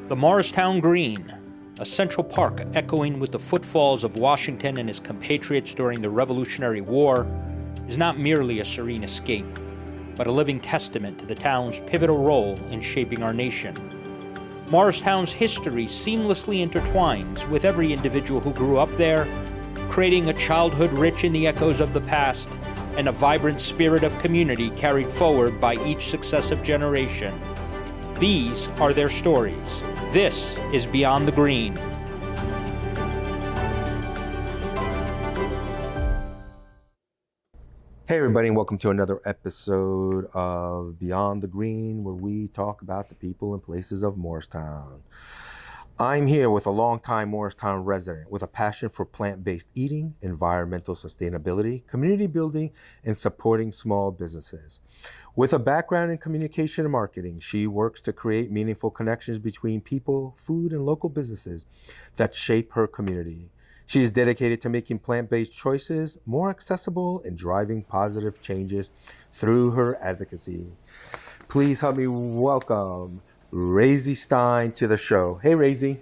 The Morristown Green, a central park echoing with the footfalls of Washington and his compatriots during the Revolutionary War, is not merely a serene escape, but a living testament to the town's pivotal role in shaping our nation. Morristown's history seamlessly intertwines with every individual who grew up there, creating a childhood rich in the echoes of the past and a vibrant spirit of community carried forward by each successive generation. These are their stories. This is Beyond the Green. Hey everybody, and welcome to another episode of Beyond the Green, where we talk about the people and places of Morristown. I'm here with a longtime Morristown resident with a passion for plant-based eating, environmental sustainability, community building, and supporting small businesses. With a background in communication and marketing, she works to create meaningful connections between people, food, and local businesses that shape her community. She is dedicated to making plant-based choices more accessible and driving positive changes through her advocacy. Please help me welcome Raizzi Stein to the show. Hey, Raizzi.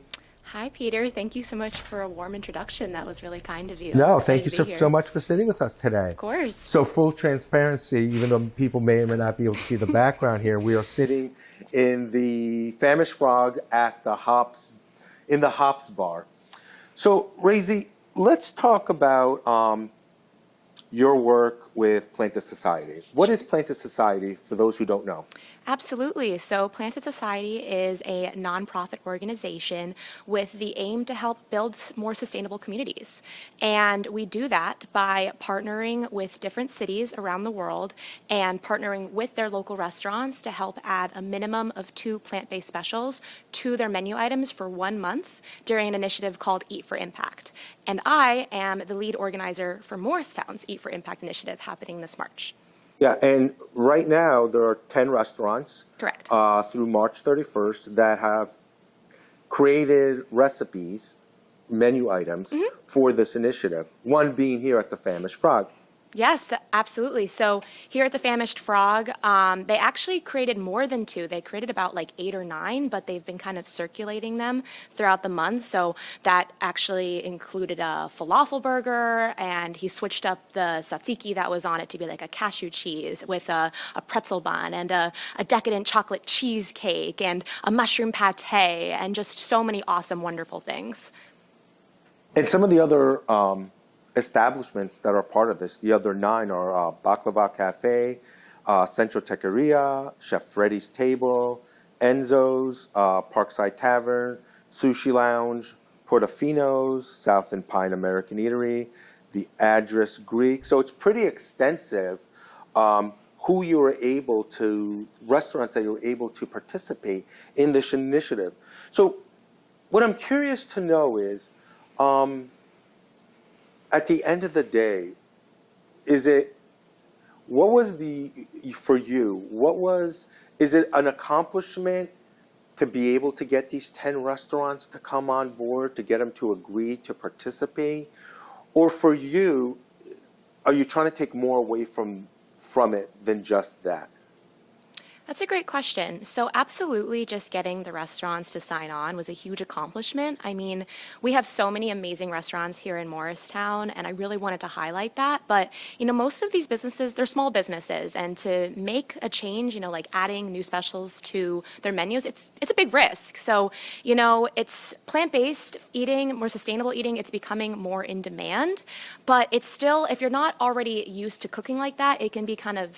Hi, Peter. Thank you so much for a warm introduction. That was really kind of you. No, thank you so much for sitting with us today. Of course. So full transparency, even though people may or may not be able to see the background here, we are sitting in the Famished Frog at the Hops Bar. So, Raizzi, let's talk about your work with Planted Society. What is Planted Society for those who don't know? Absolutely. So Planted Society is a nonprofit organization with the aim to help build more sustainable communities. And we do that by partnering with different cities around the world and partnering with their local restaurants to help add a minimum of 2 plant-based specials to their menu items for 1 month during an initiative called Eat for Impact. And I am the lead organizer for Morristown's Eat for Impact initiative happening this March. Yeah, and right now there are 10 restaurants. Correct. Through March 31st that have created recipes, menu items for this initiative, one being here at the Famished Frog. Yes, absolutely. So here at the Famished Frog, they actually created more than 2. They created about 8 or 9, but they've been kind of circulating them throughout the month. So that actually included a falafel burger, and he switched up the tzatziki that was on it to be like a cashew cheese with a pretzel bun and a decadent chocolate cheesecake and a mushroom pate and just so many awesome, wonderful things. And some of the other establishments that are part of this, the other 9 are Baklava Cafe, Central Taqueria, Chef Freddy's Table, Enzo's, Parkside Tavern, Sushi Lounge, Portofino's, South and Pine American Eatery, the Address Greek. So it's pretty extensive restaurants that you were able to participate in this initiative. So what I'm curious to know is, at the end of the day, is it an accomplishment to be able to get these 10 restaurants to come on board, to get them to agree to participate? Or for you, are you trying to take more away from it than just that? That's a great question. So absolutely, just getting the restaurants to sign on was a huge accomplishment. I mean, we have so many amazing restaurants here in Morristown, and I really wanted to highlight that. But, most of these businesses, they're small businesses, and to make a change, like adding new specials to their menus, it's a big risk. So, it's plant-based eating, more sustainable eating, it's becoming more in demand. But it's still, if you're not already used to cooking like that, it can be kind of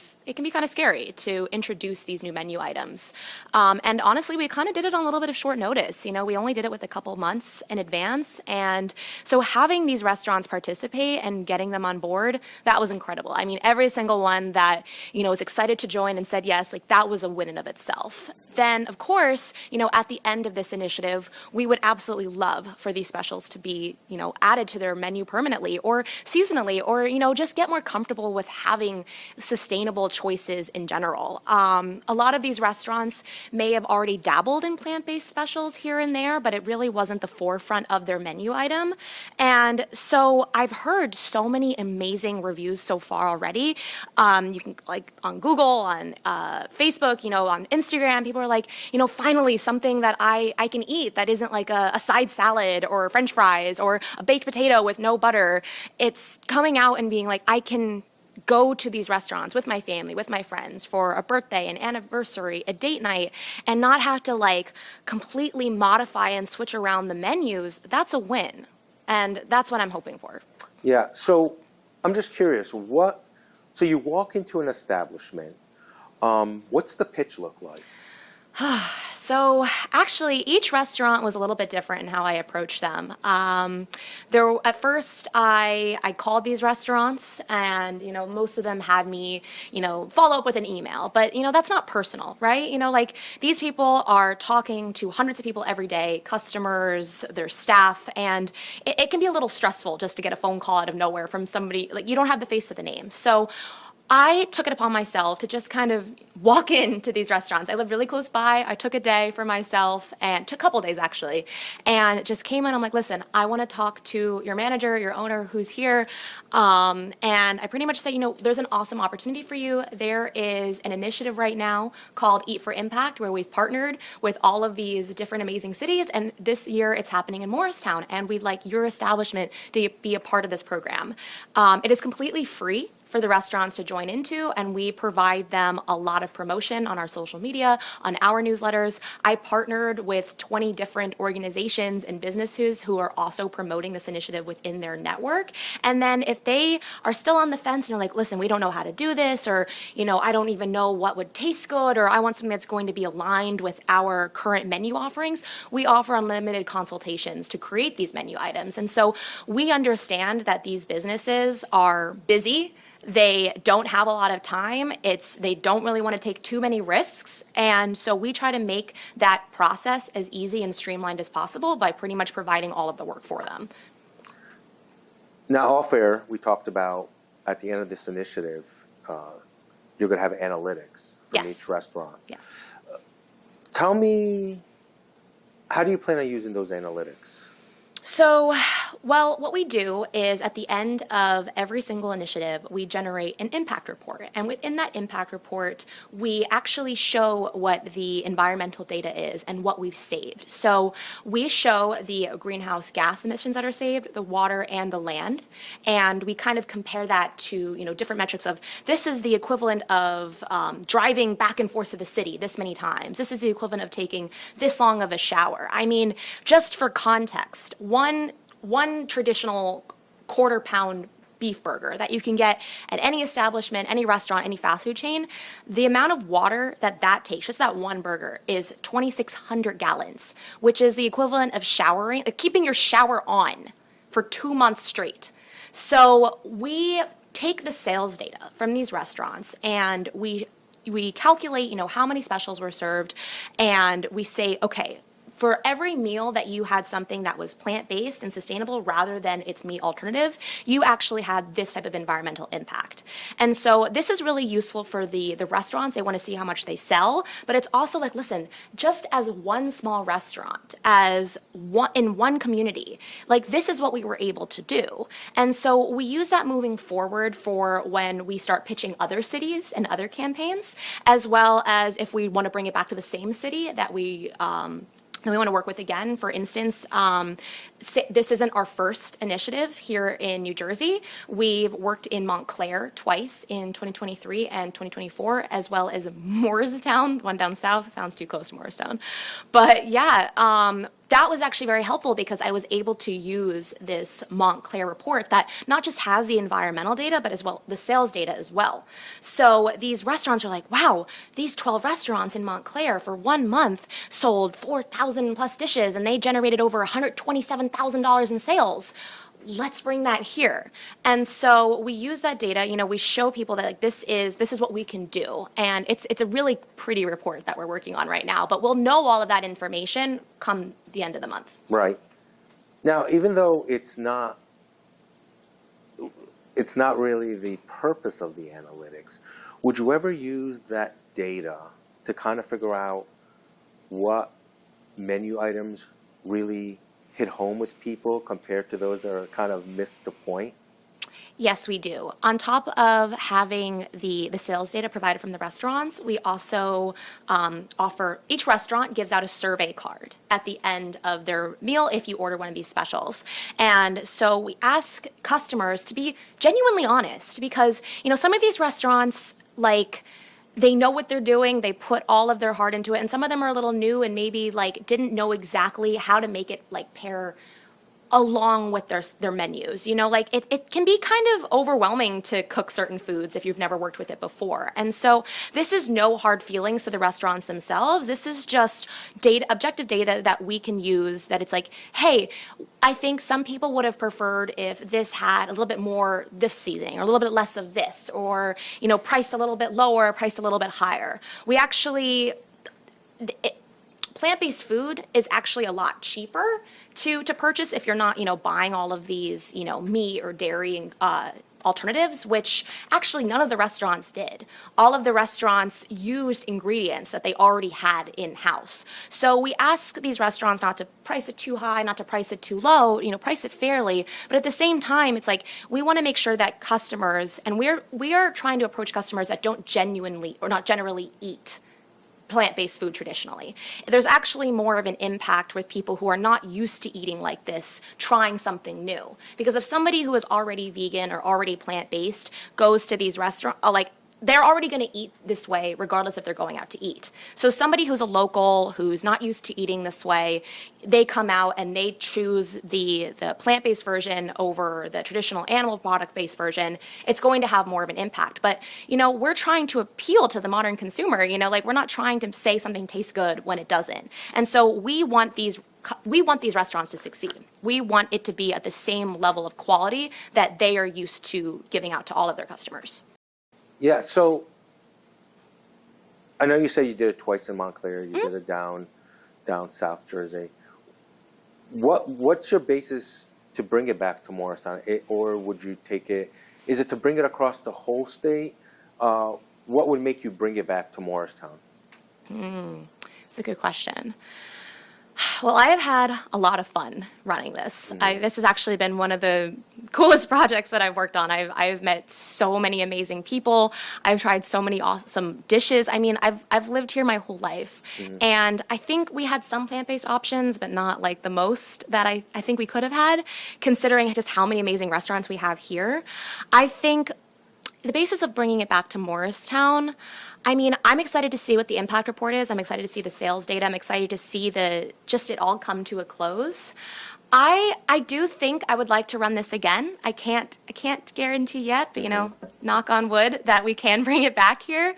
scary to introduce these new menu items. And honestly, we kind of did it on a little bit of short notice. We only did it with a couple months in advance. And so having these restaurants participate and getting them on board, that was incredible. I mean, every single one that, was excited to join and said yes, that was a win in of itself. Then, of course, at the end of this initiative, we would absolutely love for these specials to be, added to their menu permanently or seasonally, or, just get more comfortable with having sustainable choices in general. a lot of these restaurants may have already dabbled in plant-based specials here and there, but it really wasn't the forefront of their menu item. And so I've heard so many amazing reviews so far already. You can, like, on Google, on Facebook, on Instagram, people are like, finally something that I can eat that isn't like a side salad or French fries or a baked potato with no butter. It's coming out and being like, I can go to these restaurants with my family, with my friends for a birthday, an anniversary, a date night, and not have to like completely modify and switch around the menus. That's a win. And that's what I'm hoping for. Yeah, so I'm just curious, so you walk into an establishment, what's the pitch look like? So actually, each restaurant was a little bit different in how I approached them. At first, I called these restaurants, and most of them had me, follow up with an email. But that's not personal, right? Like these people are talking to hundreds of people every day, customers, their staff, and it can be a little stressful just to get a phone call out of nowhere from somebody like you don't have the face of the name. So I took it upon myself to just kind of walk into these restaurants. I live really close by. I took a day for myself, and took a couple days actually, and just came in. I'm like, listen, I want to talk to your manager, your owner who's here. And I pretty much say, there's an awesome opportunity for you. There is an initiative right now called Eat for Impact, where we've partnered with all of these different amazing cities. And this year it's happening in Morristown, and we'd like your establishment to be a part of this program. It is completely free for the restaurants to join into, and we provide them a lot of promotion on our social media, on our newsletters. I partnered with 20 different organizations and businesses who are also promoting this initiative within their network. And then if they are still on the fence and are like, listen, we don't know how to do this, or, I don't even know what would taste good, or I want something that's going to be aligned with our current menu offerings, we offer unlimited consultations to create these menu items. And so we understand that these businesses are busy. They don't have a lot of time. They don't really want to take too many risks. And so we try to make that process as easy and streamlined as possible by pretty much providing all of the work for them. Now, off air, we talked about at the end of this initiative, you're going to have analytics from Yes. each restaurant. Yes. Tell me, how do you plan on using those analytics? So, well, what we do is at the end of every single initiative, we generate an impact report. And within that impact report, we actually show what the environmental data is and what we've saved. So we show the greenhouse gas emissions that are saved, the water and the land. And we kind of compare that to, different metrics of this is the equivalent of driving back and forth to the city this many times. This is the equivalent of taking this long of a shower. I mean, just for context, one traditional quarter-pound beef burger that you can get at any establishment, any restaurant, any fast food chain, the amount of water that takes, just that one burger, is 2,600 gallons, which is the equivalent of showering, keeping your shower on for 2 months straight. So we take the sales data from these restaurants, and we calculate, how many specials were served, and we say, okay, for every meal that you had something that was plant-based and sustainable rather than its meat alternative, you actually had this type of environmental impact. And so this is really useful for the restaurants. They want to see how much they sell, but it's also like, listen, just as one small restaurant, in one community, like this is what we were able to do. And so we use that moving forward for when we start pitching other cities and other campaigns, as well as if we want to bring it back to the same city that we want to work with again. For instance, this isn't our first initiative here in New Jersey. We've worked in Montclair twice in 2023 and 2024, as well as Morristown, one down south. Sounds too close to Morristown. But yeah, that was actually very helpful because I was able to use this Montclair report that not just has the environmental data, but as well the sales data as well. So these restaurants are like, wow, these 12 restaurants in Montclair for 1 month sold 4,000 plus dishes, and they generated over $127,000 in sales. Let's bring that here. And so we use that data, we show people that like this is what we can do. And it's a really pretty report that we're working on right now, but we'll know all of that information come the end of the month. Right. Now, even though it's not really the purpose of the analytics, would you ever use that data to kind of figure out what menu items really hit home with people compared to those that are kind of missed the point? Yes, we do. On top of having the sales data provided from the restaurants, we also offer, each restaurant gives out a survey card at the end of their meal if you order one of these specials. And so we ask customers to be genuinely honest because, some of these restaurants, like, they know what they're doing, they put all of their heart into it, and some of them are a little new and maybe like didn't know exactly how to make it like pair along with their menus. Like it can be kind of overwhelming to cook certain foods if you've never worked with it before. And so this is no hard feelings to the restaurants themselves. This is just data, objective data that we can use, that it's like, hey, I think some people would have preferred if this had a little bit more this seasoning or a little bit less of this, or, priced a little bit lower, priced a little bit higher. We actually, plant-based food is actually a lot cheaper to purchase if you're not, buying all of these, meat or dairy alternatives, which actually none of the restaurants did. All of the restaurants used ingredients that they already had in-house. So we ask these restaurants not to price it too high, not to price it too low, price it fairly. But at the same time, it's like we want to make sure that customers, and we are trying to approach customers that don't genuinely or not generally eat plant-based food traditionally. There's actually more of an impact with people who are not used to eating like this, trying something new. Because if somebody who is already vegan or already plant-based goes to these restaurants, they're already going to eat this way regardless if they're going out to eat. So somebody who's a local, who's not used to eating this way, they come out and they choose the plant-based version over the traditional animal product-based version. It's going to have more of an impact. But, we're trying to appeal to the modern consumer. We're not trying to say something tastes good when it doesn't. And so we want these restaurants to succeed. We want it to be at the same level of quality that they are used to giving out to all of their customers. Yeah, so I know you said you did it twice in Montclair. You did it down South Jersey. What's your basis to bring it back to Morristown, or would you take it? Is it to bring it across the whole state? What would make you bring it back to Morristown? That's a good question. Well, I have had a lot of fun running this. This has actually been one of the coolest projects that I've worked on. I've met so many amazing people. I've tried so many awesome dishes. I mean, I've lived here my whole life. And I think we had some plant-based options, but not like the most that I think we could have had, considering just how many amazing restaurants we have here. I think the basis of bringing it back to Morristown, I mean, I'm excited to see what the impact report is. I'm excited to see the sales data. I'm excited to see it all come to a close. I do think I would like to run this again. I can't guarantee yet, but knock on wood that we can bring it back here.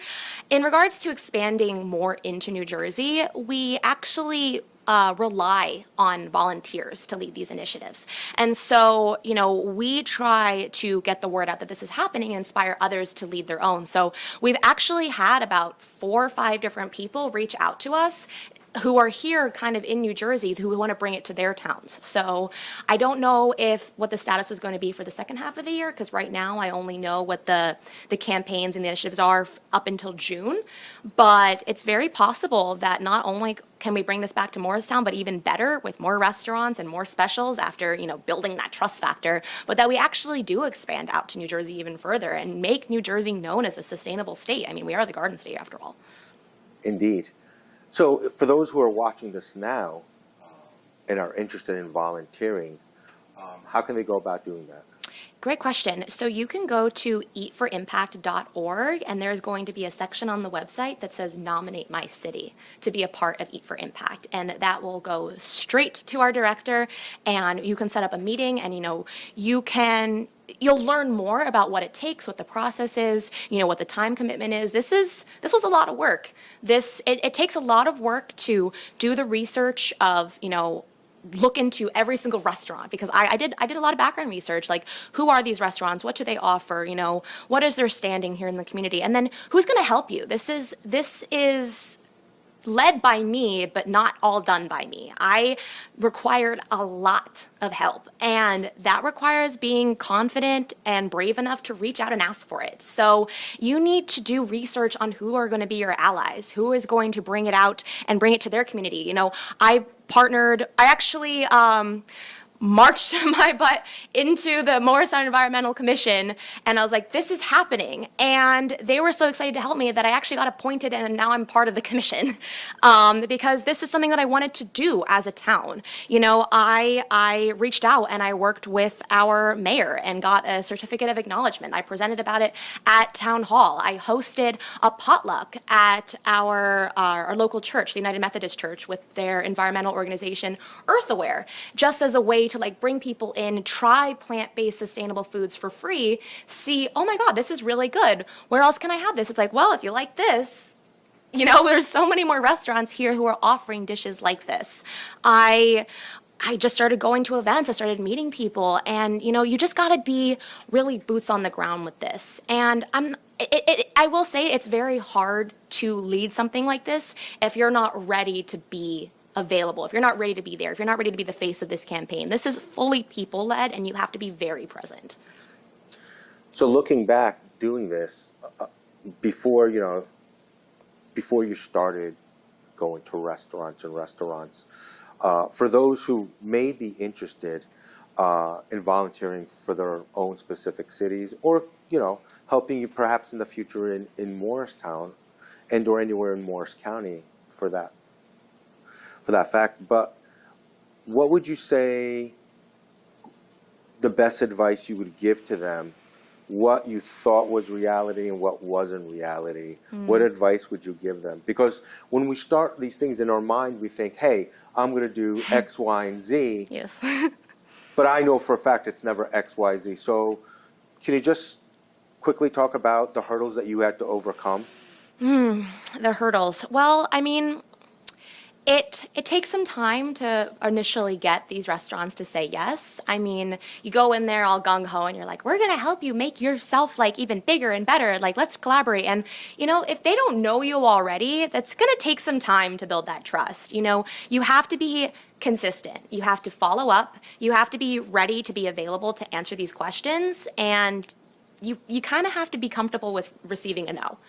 In regards to expanding more into New Jersey, we actually rely on volunteers to lead these initiatives. And so, we try to get the word out that this is happening and inspire others to lead their own. So we've actually had about 4 or 5 different people reach out to us who are here kind of in New Jersey who want to bring it to their towns. So I don't know what the status is going to be for the second half of the year, because right now I only know what the campaigns and the initiatives are up until June. But it's very possible that not only can we bring this back to Morristown, but even better with more restaurants and more specials after, building that trust factor, but that we actually do expand out to New Jersey even further and make New Jersey known as a sustainable state. I mean, we are the Garden State after all. Indeed. So for those who are watching this now and are interested in volunteering, how can they go about doing that? Great question. So you can go to eatforimpact.org, and there's going to be a section on the website that says nominate my city to be a part of Eat for Impact. And that will go straight to our director, and you can set up a meeting, and you'll learn more about what it takes, what the process is, what the time commitment is. This was a lot of work. It takes a lot of work to do the research of, look into every single restaurant, because I did a lot of background research, like who are these restaurants, what do they offer, what is their standing here in the community, and then who's going to help you. This is led by me, but not all done by me. I required a lot of help, and that requires being confident and brave enough to reach out and ask for it. So you need to do research on who are going to be your allies, who is going to bring it out and bring it to their community. I actually marched my butt into the Morristown Environmental Commission, and I was like, this is happening. And they were so excited to help me that I actually got appointed, and now I'm part of the commission, because this is something that I wanted to do as a town. I reached out and I worked with our mayor and got a certificate of acknowledgement. I presented about it at town hall. I hosted a potluck at our local church, the United Methodist Church, with their environmental organization, Earth Aware, just as a way to bring people in, try plant-based sustainable foods for free, see, oh my God, this is really good. Where else can I have this? It's like, well, if you like this, there's so many more restaurants here who are offering dishes like this. I just started going to events. I started meeting people, and you just got to be really boots on the ground with this. And I will say it's very hard to lead something like this if you're not ready to be available, if you're not ready to be there, if you're not ready to be the face of this campaign. This is fully people-led, and you have to be very present. So looking back, doing this before you started going to restaurants, for those who may be interested in volunteering for their own specific cities, or helping you perhaps in the future in Morristown and or anywhere in Morris County for that fact. But what would you say the best advice you would give to them, what you thought was reality and what wasn't reality? What advice would you give them? Because when we start these things in our mind, we think, hey, I'm going to do X, Y, and Z. Yes. But I know for a fact it's never X, Y, Z. So can you just quickly talk about the hurdles that you had to overcome? The hurdles. Well, It takes some time to initially get these restaurants to say yes. You go in there all gung-ho and you're like, we're going to help you make yourself even bigger and better. Let's collaborate. And, if they don't know you already, that's going to take some time to build that trust. You have to be consistent. You have to follow up. You have to be ready to be available to answer these questions. And you kind of have to be comfortable with receiving a no.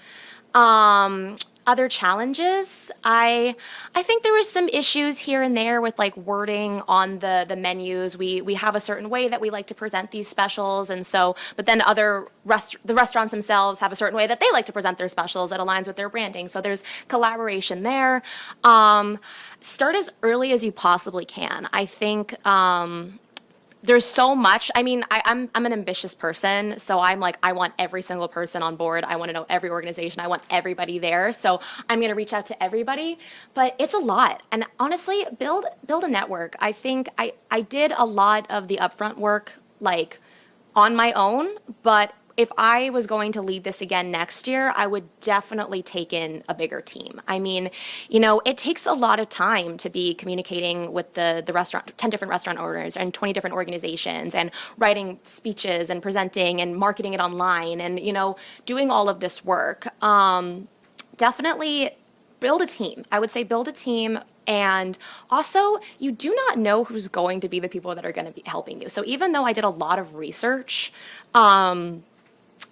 Other challenges, I think there was some issues here and there with wording on the menus. We have a certain way that we like to present these specials, and so, but then the restaurants themselves have a certain way that they like to present their specials that aligns with their branding. So there's collaboration there. Start as early as you possibly can. I think there's so much. I'm an ambitious person, so I'm I want every single person on board. I want to know every organization. I want everybody there. So I'm going to reach out to everybody, but it's a lot. And honestly, build a network. I think I did a lot of the upfront work on my own, but if I was going to lead this again next year, I would definitely take in a bigger team. It takes a lot of time to be communicating with the restaurant, 10 different restaurant owners and 20 different organizations, and writing speeches and presenting and marketing it online and, doing all of this work. Definitely build a team. I would say build a team. And also, you do not know who's going to be the people that are going to be helping you. So even though I did a lot of research,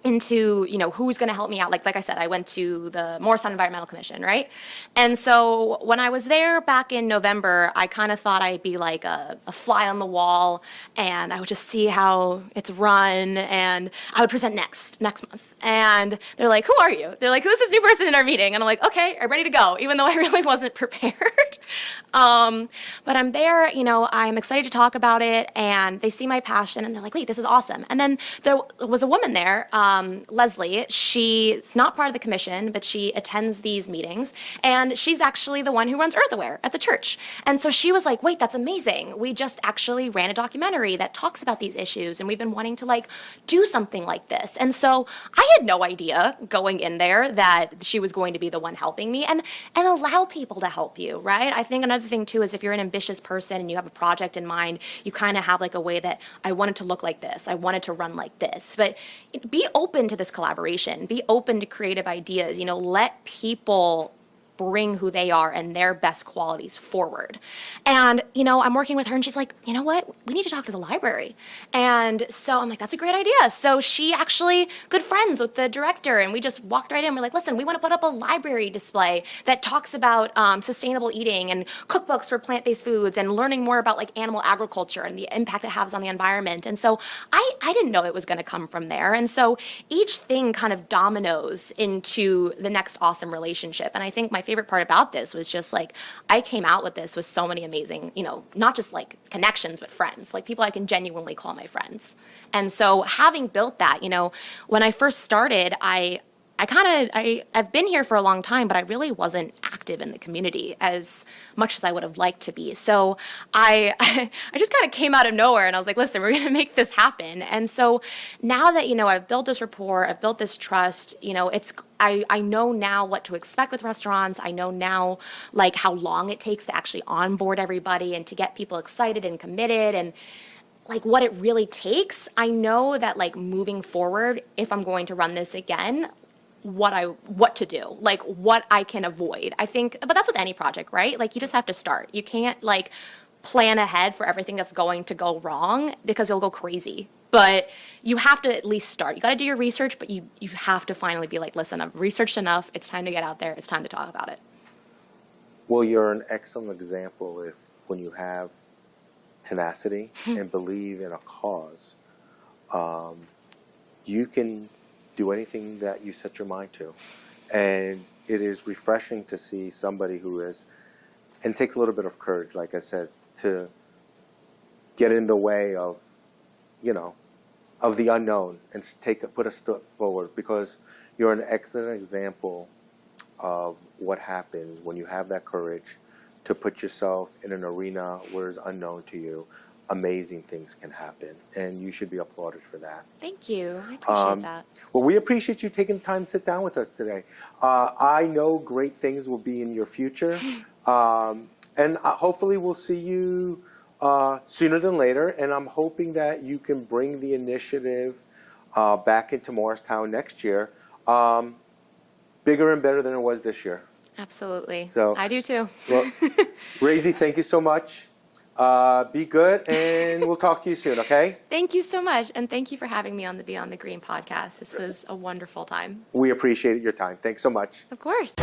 into, who's going to help me out. Like I said, I went to the Morristown Environmental Commission, right? And so when I was there back in November, I kind of thought I'd be a fly on the wall, and I would just see how it's run, and I would present next month. And they're like, who are you? They're like, who's this new person in our meeting? And I'm like, okay, I'm ready to go, even though I really wasn't prepared. But I'm there, I'm excited to talk about it, and they see my passion, and they're like, wait, this is awesome. And then there was a woman there, Leslie. She's not part of the commission, but she attends these meetings, and she's actually the one who runs Earth Aware at the church. And so she was like, wait, that's amazing. We just actually ran a documentary that talks about these issues, and we've been wanting to do something like this. And so I had no idea going in there that she was going to be the one helping me, and allow people to help you, right? I think another thing too is if you're an ambitious person and you have a project in mind, you kind of have a way that I want it to look like this, I want it to run like this. But be open to this collaboration, be open to creative ideas, let people bring who they are and their best qualities forward. And, you know, I'm working with her and she's like, you know what? We need to talk to the library. And so I'm like, that's a great idea. So she actually, good friends with the director, and we just walked right in. We're like, listen, we want to put up a library display that talks about sustainable eating and cookbooks for plant-based foods and learning more about like animal agriculture and the impact it has on the environment. And so I didn't know it was going to come from there. And so each thing kind of dominoes into the next awesome relationship. And I think my favorite part about this was just like, I came out with this with so many amazing, you know, not just like connections, but friends, like people I can genuinely call my friends. And so having built that, you know, when I first started, I've been here for a long time, but I really wasn't active in the community as much as I would have liked to be. So I just kind of came out of nowhere and I was like, listen, we're going to make this happen. And so now that, you know, I've built this rapport, I've built this trust, you know, I know now what to expect with restaurants. I know now like how long it takes to actually onboard everybody and to get people excited and committed and like what it really takes. I know that like moving forward, if I'm going to run this again, what to do, like what I can avoid. I think, but that's with any project, right? Like you just have to start. You can't like plan ahead for everything that's going to go wrong because you'll go crazy. But you have to at least start. You got to do your research, but you have to finally be like, listen, I've researched enough. It's time to get out there. It's time to talk about it. Well, you're an excellent example if when you have tenacity and believe in a cause, you can do anything that you set your mind to. And it is refreshing to see somebody who is, and it takes a little bit of courage, like I said, to get in the way of, you know, of the unknown and put a step forward, because you're an excellent example of what happens when you have that courage to put yourself in an arena where it's unknown to you. Amazing things can happen, and you should be applauded for that. Thank you. I appreciate that. Well, we appreciate you taking the time to sit down with us today. I know great things will be in your future, and hopefully we'll see you sooner than later, and I'm hoping that you can bring the initiative back into Morristown next year, bigger and better than it was this year. Absolutely. So, I do too. Well, Raizzi, thank you so much. Be good, and we'll talk to you soon, okay? Thank you so much, and thank you for having me on the Beyond the Green podcast. This was a wonderful time. We appreciate your time. Thanks so much. Of course.